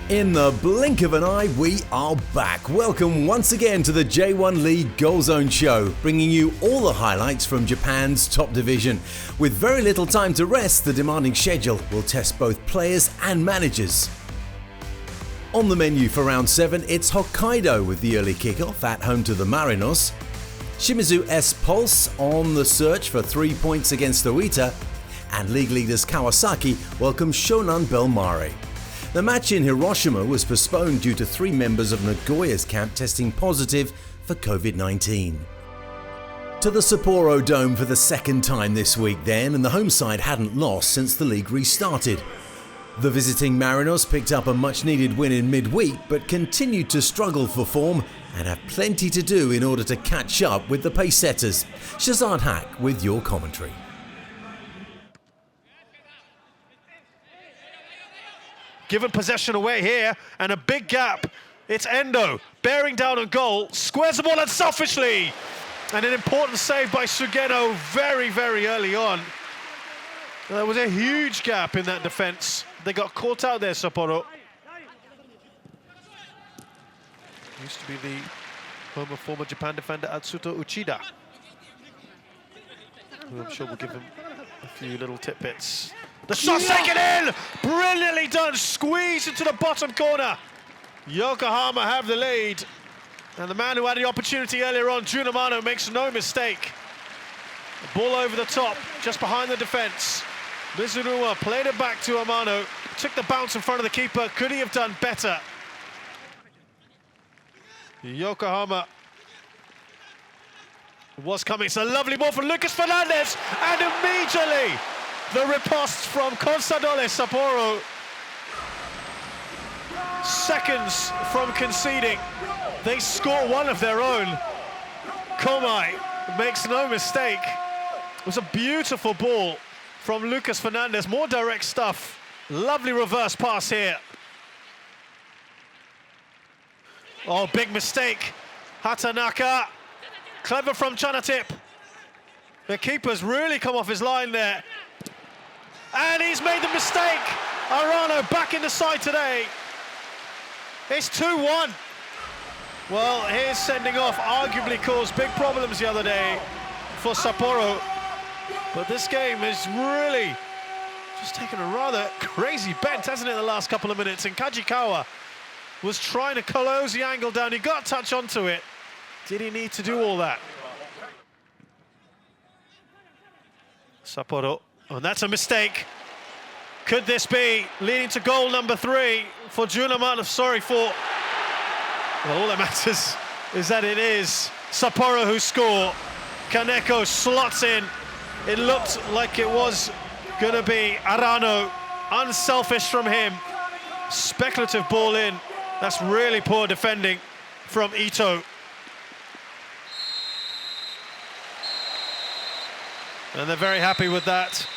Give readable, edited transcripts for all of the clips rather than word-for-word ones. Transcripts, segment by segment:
In the blink of an eye, we are back. Welcome once again to the J1 League GOALZONE Show, bringing you all the highlights from Japan's top division. With very little time to rest, the demanding schedule will test both players and managers. On the menu for round 7, it's Hokkaido with the early kickoff at home to the Marinos. Shimizu S Pulse on the search for 3 points against Oita, and league leaders Kawasaki welcome Shonan Bellmare. The match in Hiroshima was postponed due to 3 members of Nagoya's camp testing positive for COVID-19. To the Sapporo Dome for the second time this week then, and the home side hadn't lost since the league restarted. The visiting Marinos picked up a much-needed win in midweek, but continued to struggle for form and have plenty to do in order to catch up with the pace-setters. Shazad Haq with your commentary. Given possession away here, and a big gap. It's Endo, bearing down on goal, squares the ball unselfishly. And an important save by Sugeno very, very early on. There was a huge gap in that defence. They got caught out there, Sapporo. Used to be the home of former Japan defender Atsuto Uchida, who I'm sure will give him a few little tidbits. The shot's taken in! Brilliantly done! Squeeze into the bottom corner. Yokohama have the lead. And the man who had the opportunity earlier on, Jun Amano, makes no mistake. The ball over the top, just behind the defence. Mizuruwa played it back to Amano. Took the bounce in front of the keeper. Could he have done better? Yokohama was coming. It's a lovely ball from Lucas Fernandez. And immediately, the riposte from Consadole Sapporo. Seconds from conceding, they score one of their own. Komai makes no mistake. It was a beautiful ball from Lucas Fernandez, more direct stuff. Lovely reverse pass here. Oh, big mistake. Hatanaka, clever from Chanatip. The keeper's really come off his line there. And he's made the mistake. Arano back in the side today. It's 2-1. Well, his sending off arguably caused big problems the other day for Sapporo. But this game is really just taken a rather crazy bent, hasn't it, the last couple of minutes? And Kajikawa was trying to close the angle down. He got a touch onto it. Did he need to do all that? Sapporo. Oh, and that's a mistake. Could this be leading to goal number 3 for Junaman? Sorry for... Well, all that matters is that it is Sapporo who score. Kaneko slots in. It looked like it was going to be Arano. Unselfish from him. Speculative ball in. That's really poor defending from Ito. And they're very happy with that.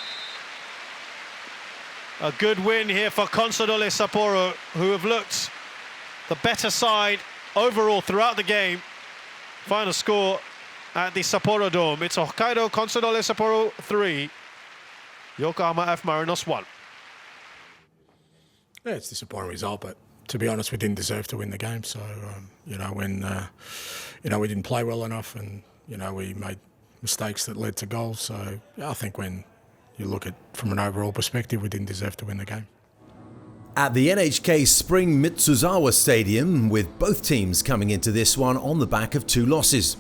A good win here for Consadole Sapporo, who have looked the better side overall throughout the game. Final score at the Sapporo Dome. It's Hokkaido Consadole Sapporo 3, Yokohama F Marinos 1. Yeah, it's a disappointing result, but to be honest, we didn't deserve to win the game. So, when we didn't play well enough, and we made mistakes that led to goals. So I think when you look at from an overall perspective, we didn't deserve to win the game. At the NHK Spring Mitsuzawa Stadium, with both teams coming into this one on the back of 2 losses.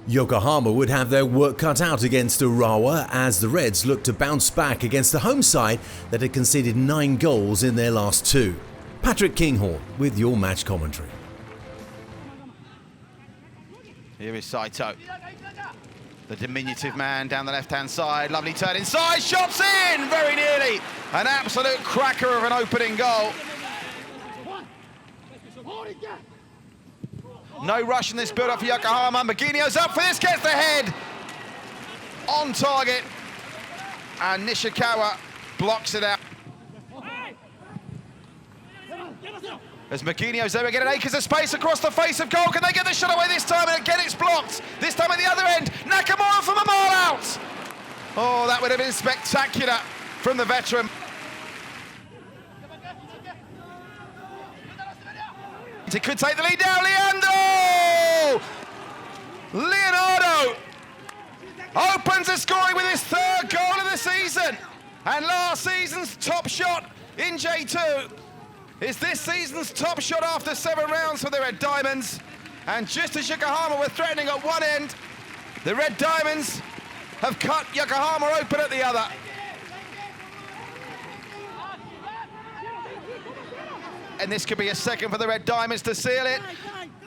Yokohama would have their work cut out against Urawa as the Reds look to bounce back against the home side that had conceded 9 goals in their last 2. Patrick Kinghorn with your match commentary. Here is Saito, the diminutive man down the left-hand side. Lovely turn inside, shots in, very nearly. An absolute cracker of an opening goal. No rush in this build-up for Yokohama. Maginio's up for this, gets the head on target. And Nishikawa blocks it out. As Maginio's there again, acres of space across the face of goal. Can they get the shot away this time? And again, it's blocked. This time at the other end, Nakamura from a mile out. Oh, that would have been spectacular from the veteran. He could take the lead down, Leonardo opens the scoring with his third goal of the season. And last season's top shot in J2 is this season's top shot after 7 rounds for the Red Diamonds. And just as Yokohama were threatening at one end, the Red Diamonds have cut Yokohama open at the other. And this could be a second for the Red Diamonds to seal it.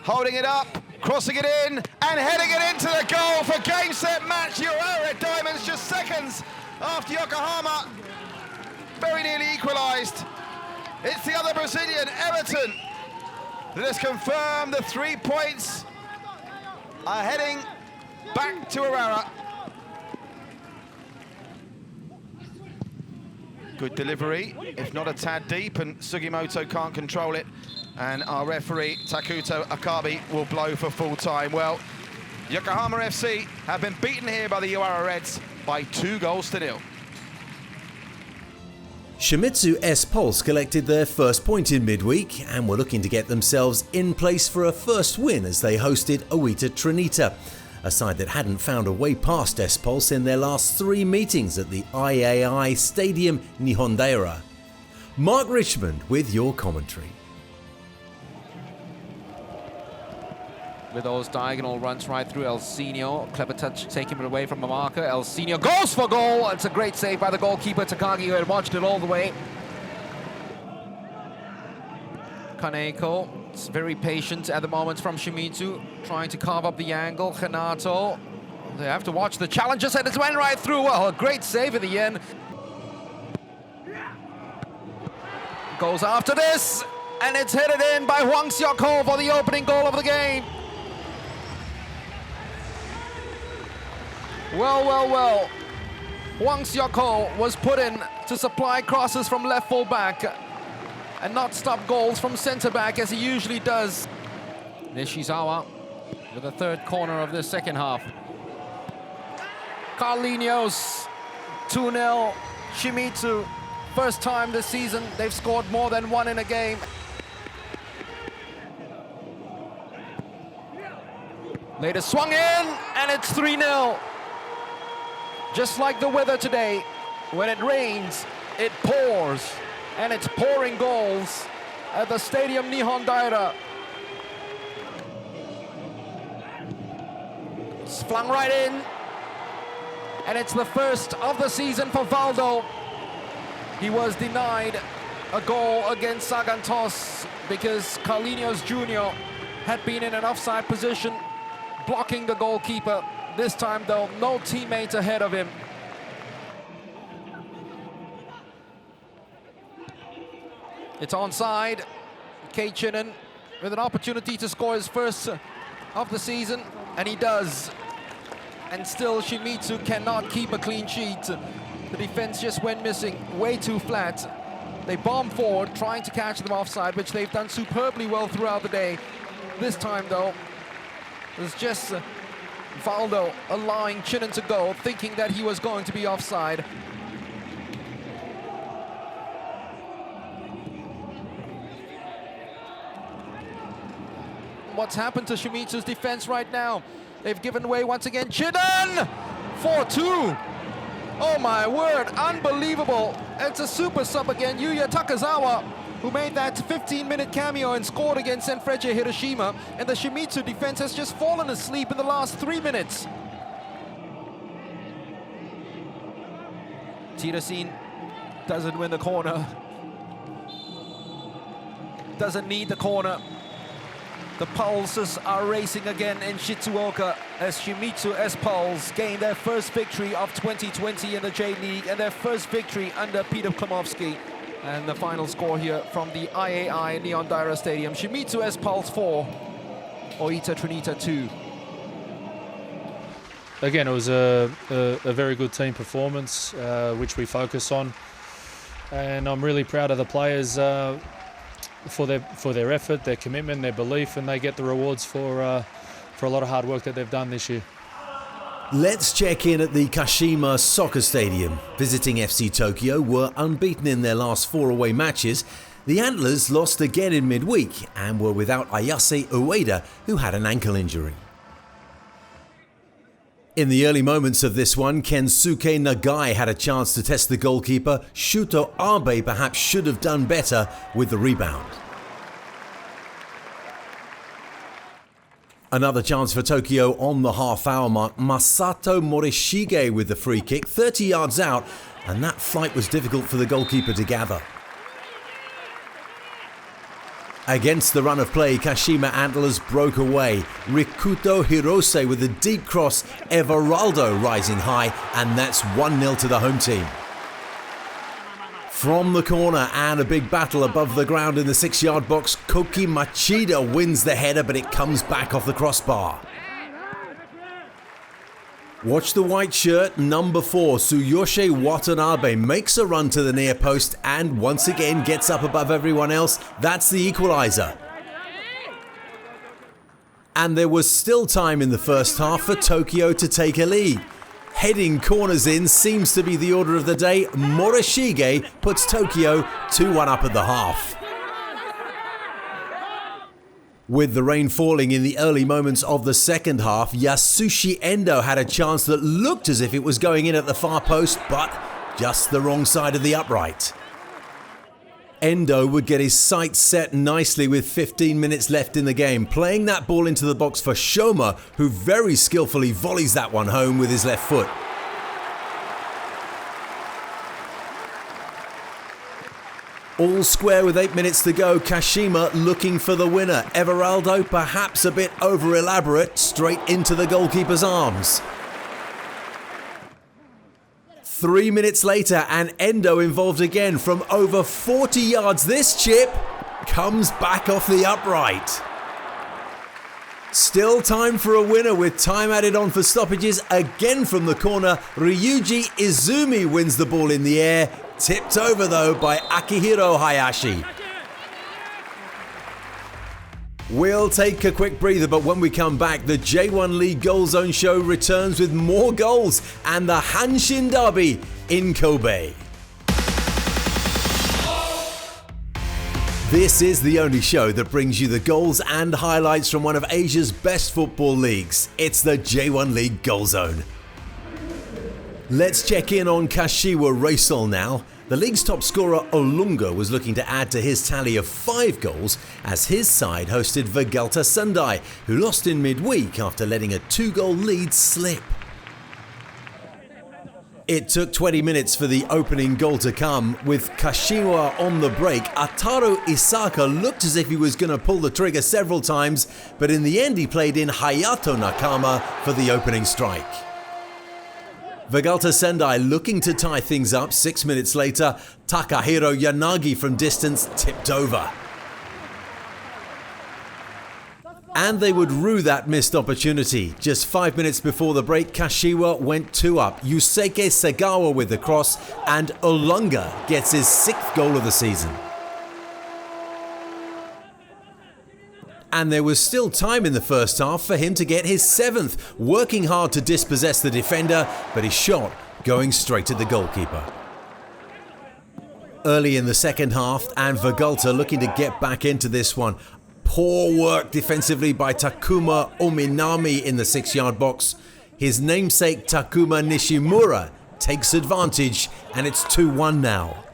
Holding it up, crossing it in, and heading it into the goal for game, set, match. Urawa Red Diamonds just seconds after Yokohama very nearly equalised. It's the other Brazilian, Everton, that has confirmed the 3 points are heading back to Urawa. Good delivery, if not a tad deep, and Sugimoto can't control it. And our referee, Takuto Akabe, will blow for full time. Well, Yokohama FC have been beaten here by the Urawa Reds by 2-0. Shimizu S-Pulse collected their first point in midweek and were looking to get themselves in place for a first win as they hosted Oita Trinita, a side that hadn't found a way past S-Pulse in their last 3 meetings at the IAI Stadium Nihondaira. Mark Richmond with your commentary. With those diagonal runs right through Elsinio. Clever touch, taking it away from the marker. Elsinio goes for goal. It's a great save by the goalkeeper, Takagi, who had watched it all the way. Kaneko, it's very patient at the moment from Shimizu, trying to carve up the angle. Renato, they have to watch the challenges, and it went right through. Well, a great save at the end. Goes after this, and it's headed in by Hwang Seok-ho for the opening goal of the game. Well. Hwang Seok-ho was put in to supply crosses from left full back and not stop goals from centre back as he usually does. Nishizawa with the third corner of the second half. Carlinhos, 2-0, Shimizu. First time this season they've scored more than 1 in a game. Later swung in, and it's 3-0. Just like the weather today, when it rains, it pours. And it's pouring goals at the Stadium Nihondaira. It's flung right in. And it's the first of the season for Valdo. He was denied a goal against Sagan Tosu because Carlinhos Jr. had been in an offside position, blocking the goalkeeper. This time, though, no teammates ahead of him. It's onside. Kei Chinen with an opportunity to score his first of the season, and he does. And still, Shimizu cannot keep a clean sheet. The defense just went missing, way too flat. They bomb forward, trying to catch them offside, which they've done superbly well throughout the day. This time, though, it was just Valdo allowing Chinen to go, thinking that he was going to be offside. What's happened to Shimizu's defense right now? They've given way once again. Chinen! 4-2. Oh my word, unbelievable. It's a super sub again, Yuya Takazawa, who made that 15-minute cameo and scored against Sanfrecce Hiroshima. And the Shimizu defense has just fallen asleep in the last 3 minutes. Tirasin doesn't win the corner. Doesn't need the corner. The pulses are racing again in Shizuoka as Shimizu S-Pulse gain their first victory of 2020 in the J-League and their first victory under Peter Klimowski. And the final score here from the IAI Nihondaira Stadium. Shimizu S-Pulse 4, Oita Trinita 2. Again, it was a very good team performance, which we focus on. And I'm really proud of the players for their effort, their commitment, their belief, and they get the rewards for a lot of hard work that they've done this year. Let's check in at the Kashima Soccer Stadium. Visiting FC Tokyo were unbeaten in their last 4 away matches The Antlers lost again in midweek and were without Ayase Ueda, who had an ankle injury. In the early moments of this one, Kensuke Nagai had a chance to test the goalkeeper. Shuto Abe perhaps should have done better with the rebound. Another chance for Tokyo on the half-hour mark. Masato Morishige with the free kick, 30 yards out, and that flight was difficult for the goalkeeper to gather. Against the run of play, Kashima Antlers broke away. Rikuto Hirose with a deep cross, Everaldo rising high, and that's 1-0 to the home team. From the corner and a big battle above the ground in the 6-yard box, Koki Machida wins the header, but it comes back off the crossbar. Watch the white shirt, number 4, Tsuyoshi Watanabe makes a run to the near post and once again gets up above everyone else. That's the equaliser. And there was still time in the first half for Tokyo to take a lead. Heading corners in seems to be the order of the day. Morishige puts Tokyo 2-1 up at the half. With the rain falling in the early moments of the second half, Yasushi Endo had a chance that looked as if it was going in at the far post, but just the wrong side of the upright. Endo would get his sights set nicely with 15 minutes left in the game, playing that ball into the box for Shoma, who very skillfully volleys that one home with his left foot. All square with 8 minutes to go, Kashima looking for the winner. Everaldo perhaps a bit over-elaborate, straight into the goalkeeper's arms. 3 minutes later and Endo involved again from over 40 yards. This chip comes back off the upright. Still time for a winner with time added on for stoppages. Again from the corner, Ryuji Izumi wins the ball in the air. Tipped over though by Akihiro Hayashi. We'll take a quick breather, but when we come back, the J1 League Goal Zone Show returns with more goals and the Hanshin Derby in Kobe. This is the only show that brings you the goals and highlights from one of Asia's best football leagues. It's the J1 League Goal Zone. Let's check in on Kashiwa Reysol now. The league's top scorer Olunga was looking to add to his tally of 5 goals as his side hosted Vegalta Sendai, who lost in midweek after letting a 2-goal lead slip. It took 20 minutes for the opening goal to come. With Kashima on the break, Ataru Isaka looked as if he was going to pull the trigger several times, but in the end he played in Hayato Nakama for the opening strike. Vegalta Sendai looking to tie things up. 6 minutes later, Takahiro Yanagi from distance tipped over. And they would rue that missed opportunity. Just 5 minutes before the break, Kashiwa went 2 up. Yusuke Sagawa with the cross, and Olunga gets his 6th goal of the season. And there was still time in the first half for him to get his 7th, working hard to dispossess the defender, but his shot going straight at the goalkeeper. Early in the second half, and Vegalta looking to get back into this one. Poor work defensively by Takuma Ominami in the 6-yard box. His namesake Takuma Nishimura takes advantage, and it's 2-1 now.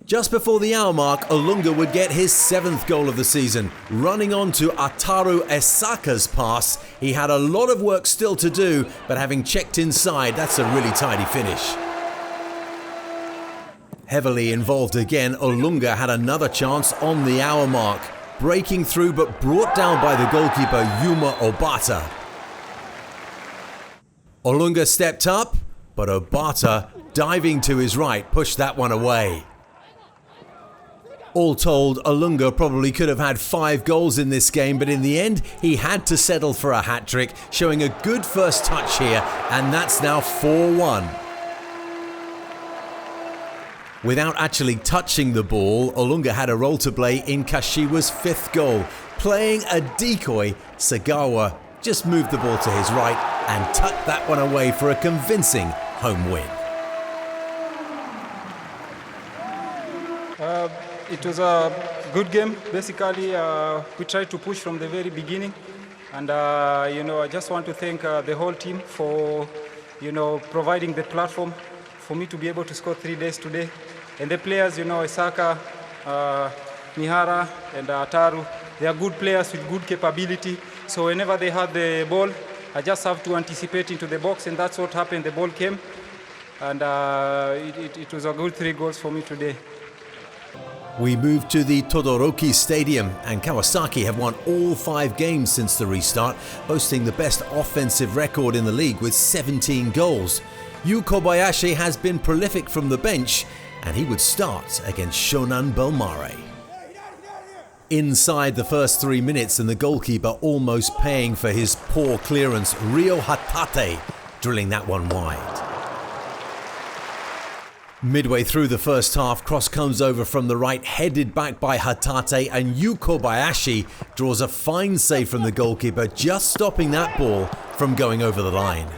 Just before the hour mark, Olunga would get his 7th goal of the season. Running on to Ataru Esaka's pass, he had a lot of work still to do, but having checked inside, that's a really tidy finish. Heavily involved again, Olunga had another chance on the hour mark. Breaking through but brought down by the goalkeeper Yuma Obata. Olunga stepped up, but Obata, diving to his right, pushed that one away. All told, Olunga probably could have had 5 goals in this game, but in the end, he had to settle for a hat-trick, showing a good first touch here, and that's now 4-1. Without actually touching the ball, Olunga had a role to play in Kashiwa's 5th goal. Playing a decoy, Sagawa just moved the ball to his right and tucked that one away for a convincing home win. It was a good game. Basically, we tried to push from the very beginning. And, I just want to thank the whole team for, providing the platform for me to be able to score 3 days today. And the players, Isaka, Mihara, and Ataru, they are good players with good capability. So whenever they had the ball, I just have to anticipate into the box, and that's what happened. The ball came, and it was a good 3 goals for me today. We move to the Todoroki Stadium, and Kawasaki have won all 5 games since the restart, boasting the best offensive record in the league with 17 goals. Yu Kobayashi has been prolific from the bench, and he would start against Shonan Bellmare. Inside the first 3 minutes, and the goalkeeper almost paying for his poor clearance, Ryo Hatate drilling that one wide. Midway through the first half, cross comes over from the right, headed back by Hatate, and Yu Kobayashi draws a fine save from the goalkeeper, just stopping that ball from going over the line.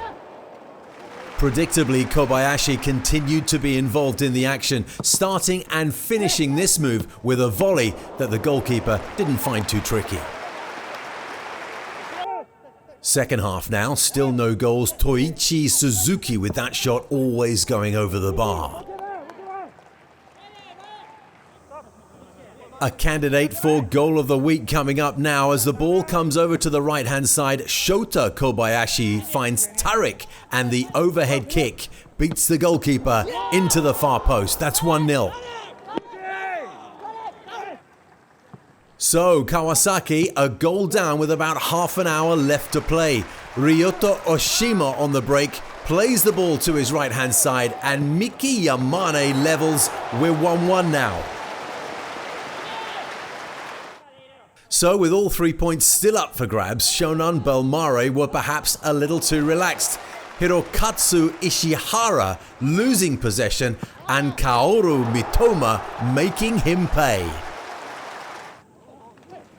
Predictably, Kobayashi continued to be involved in the action, starting and finishing this move with a volley that the goalkeeper didn't find too tricky. Second half now, still no goals. Toichi Suzuki with that shot always going over the bar. A candidate for goal of the week coming up now as the ball comes over to the right hand side. Shota Kobayashi finds Tariq, and the overhead kick beats the goalkeeper into the far post. That's 1-0. So Kawasaki a goal down with about half an hour left to play. Ryota Oshima on the break plays the ball to his right hand side, and Miki Yamane levels. We're 1-1 now. So with all 3 points still up for grabs, Shonan Bellmare were perhaps a little too relaxed. Hirokatsu Ishihara losing possession, and Kaoru Mitoma making him pay.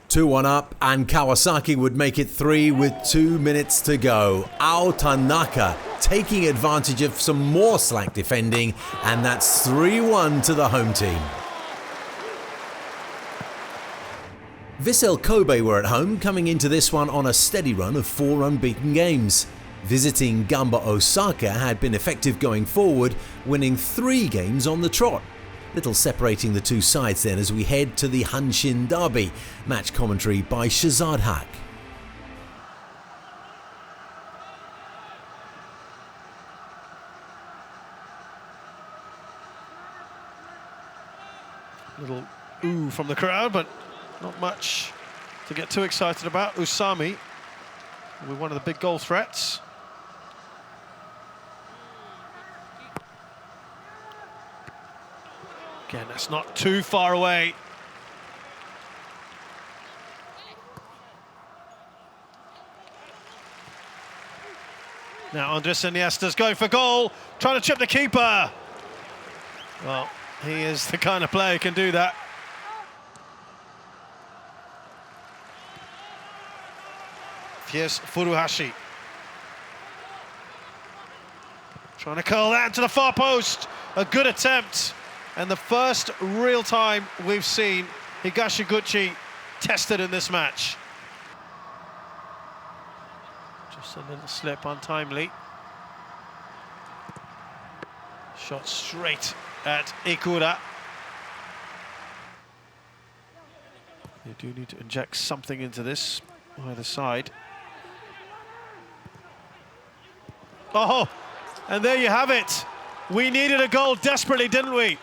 2-1 up, and Kawasaki would make it 3 with 2 minutes to go. Ao Tanaka taking advantage of some more slack defending, and that's 3-1 to the home team. Vissel Kobe were at home, coming into this one on a steady run of 4 unbeaten games. Visiting Gamba Osaka had been effective going forward, winning 3 games on the trot. Little separating the two sides then as we head to the Hanshin Derby. Match commentary by Shazad Haq. Little ooh from the crowd, but not much to get too excited about. Usami with one of the big goal threats. Again, that's not too far away. Now Andres Iniesta's going for goal, trying to chip the keeper. Well, he is the kind of player who can do that. Here's Furuhashi. Trying to curl that into the far post. A good attempt. And the first real time we've seen Higashiguchi tested in this match. Just a little slip, untimely. Shot straight at Ikura. You do need to inject something into this, either side. Oh, and there you have it. We needed a goal desperately, didn't we?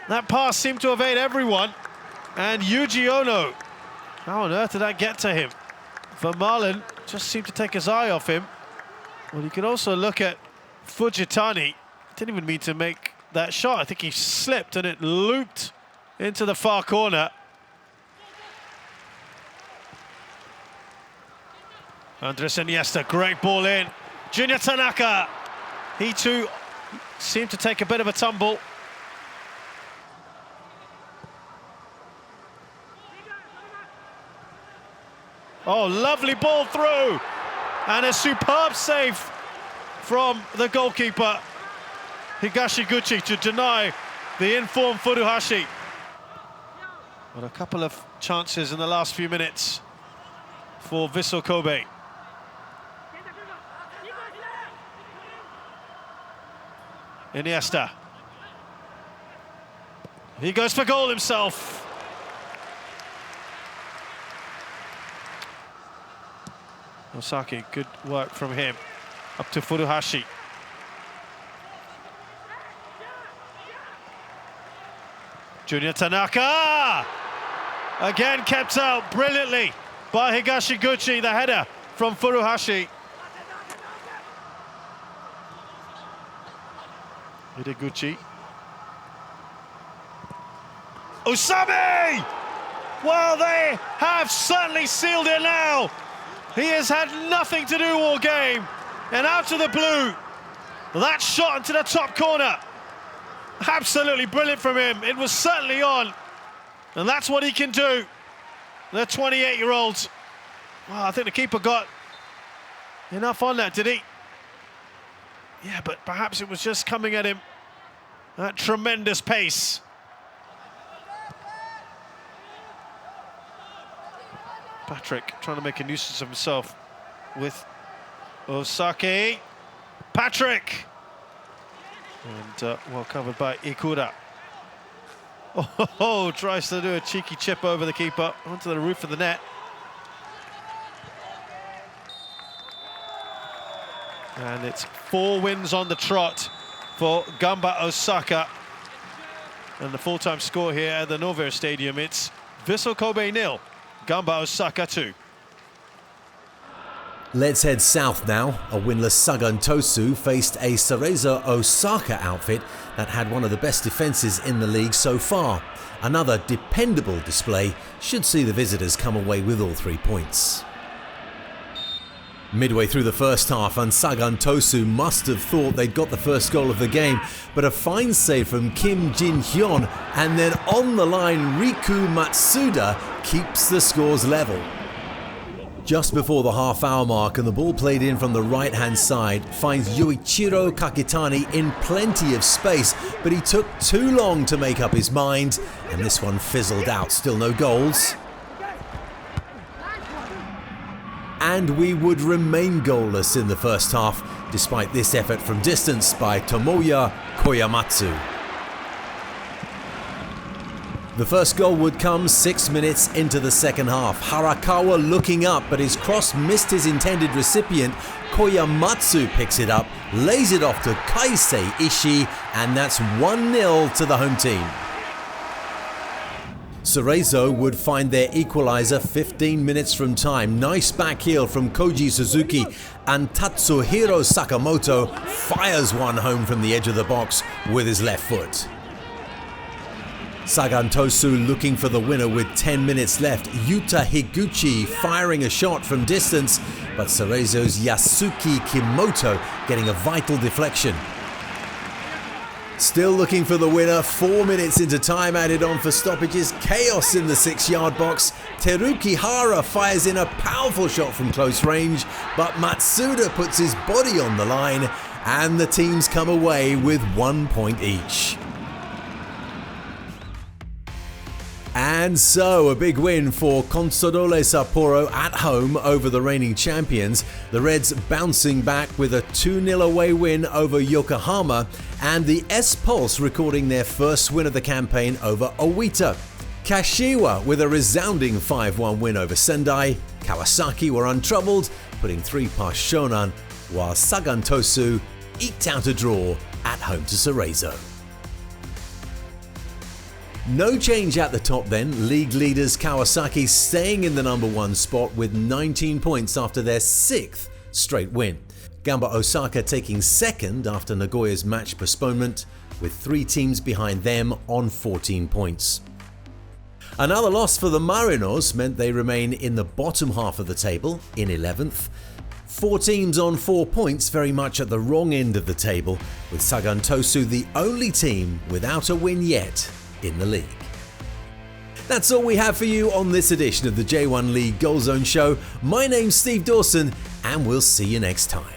That pass seemed to evade everyone. And Yuji Ono, how on earth did that get to him? Vermaelen just seemed to take his eye off him. Well, you can also look at Fujitani. Didn't even mean to make that shot. I think he slipped and it looped into the far corner. Andres Iniesta, great ball in. Junior Tanaka, he too seemed to take a bit of a tumble. Oh, lovely ball through. And a superb save from the goalkeeper, Higashiguchi, to deny the informed Furuhashi. But a couple of chances in the last few minutes for Vissel Kobe. Iniesta. He goes for goal himself. Osaki, good work from him. Up to Furuhashi. Junior Tanaka! Again kept out brilliantly by Higashiguchi, the header from Furuhashi. Hideguchi. Usami! Well, they have certainly sealed it now. He has had nothing to do all game. And out of the blue, that shot into the top corner. Absolutely brilliant from him. It was certainly on. And that's what he can do. The 28-year-old. Well, I think the keeper got enough on that, did he? Yeah, but perhaps it was just coming at him at tremendous pace. Patrick trying to make a nuisance of himself with Osaki. Patrick! And well covered by Ikura. Oh, tries to do a cheeky chip over the keeper onto the roof of the net. And it's 4 wins on the trot for Gamba Osaka. And the full-time score here at the Novair Stadium, it's Vissel Kobe 0, Gamba Osaka 2. Let's head south now. A winless Sagan Tosu faced a Cerezo Osaka outfit that had one of the best defences in the league so far. Another dependable display should see the visitors come away with all 3 points. Midway through the first half, and Sagan Tosu must have thought they'd got the first goal of the game, but a fine save from Kim Jin-hyun and then on the line Riku Matsuda keeps the scores level. Just before the half-hour mark, and the ball played in from the right-hand side finds Yoichiro Kakitani in plenty of space, but he took too long to make up his mind, and this one fizzled out. Still no goals. And we would remain goalless in the first half, despite this effort from distance by Tomoya Koyamatsu. The first goal would come 6 minutes into the second half. Harakawa looking up, but his cross missed his intended recipient. Koyamatsu picks it up, lays it off to Kaisei Ishii, and that's 1-0 to the home team. Cerezo would find their equaliser 15 minutes from time. Nice back heel from Koji Suzuki, and Tatsuhiro Sakamoto fires one home from the edge of the box with his left foot. Sagan Tosu looking for the winner with 10 minutes left. Yuta Higuchi firing a shot from distance, but Cerezo's Yasuki Kimoto getting a vital deflection. Still looking for the winner, 4 minutes into time added on for stoppages. Chaos in the 6-yard box. Teruki Hara fires in a powerful shot from close range, but Matsuda puts his body on the line, and the teams come away with 1 point each. And so, a big win for Consadole Sapporo at home over the reigning champions. The Reds bouncing back with a 2-0 away win over Yokohama, and the S-Pulse recording their first win of the campaign over Owita. Kashima with a resounding 5-1 win over Sendai. Kawasaki were untroubled, putting 3 past Shonan, while Sagan Tosu eked out a draw at home to Cerezo. No change at the top then. League leaders Kawasaki staying in the number 1 spot with 19 points after their 6th straight win. Gamba Osaka taking second after Nagoya's match postponement, with 3 teams behind them on 14 points. Another loss for the Marinos meant they remain in the bottom half of the table in 11th. 4 teams on 4 points, very much at the wrong end of the table, with Sagan Tosu the only team without a win yet in the league. That's all we have for you on this edition of the J1 League Goal Zone Show. My name's Steve Dawson, and we'll see you next time.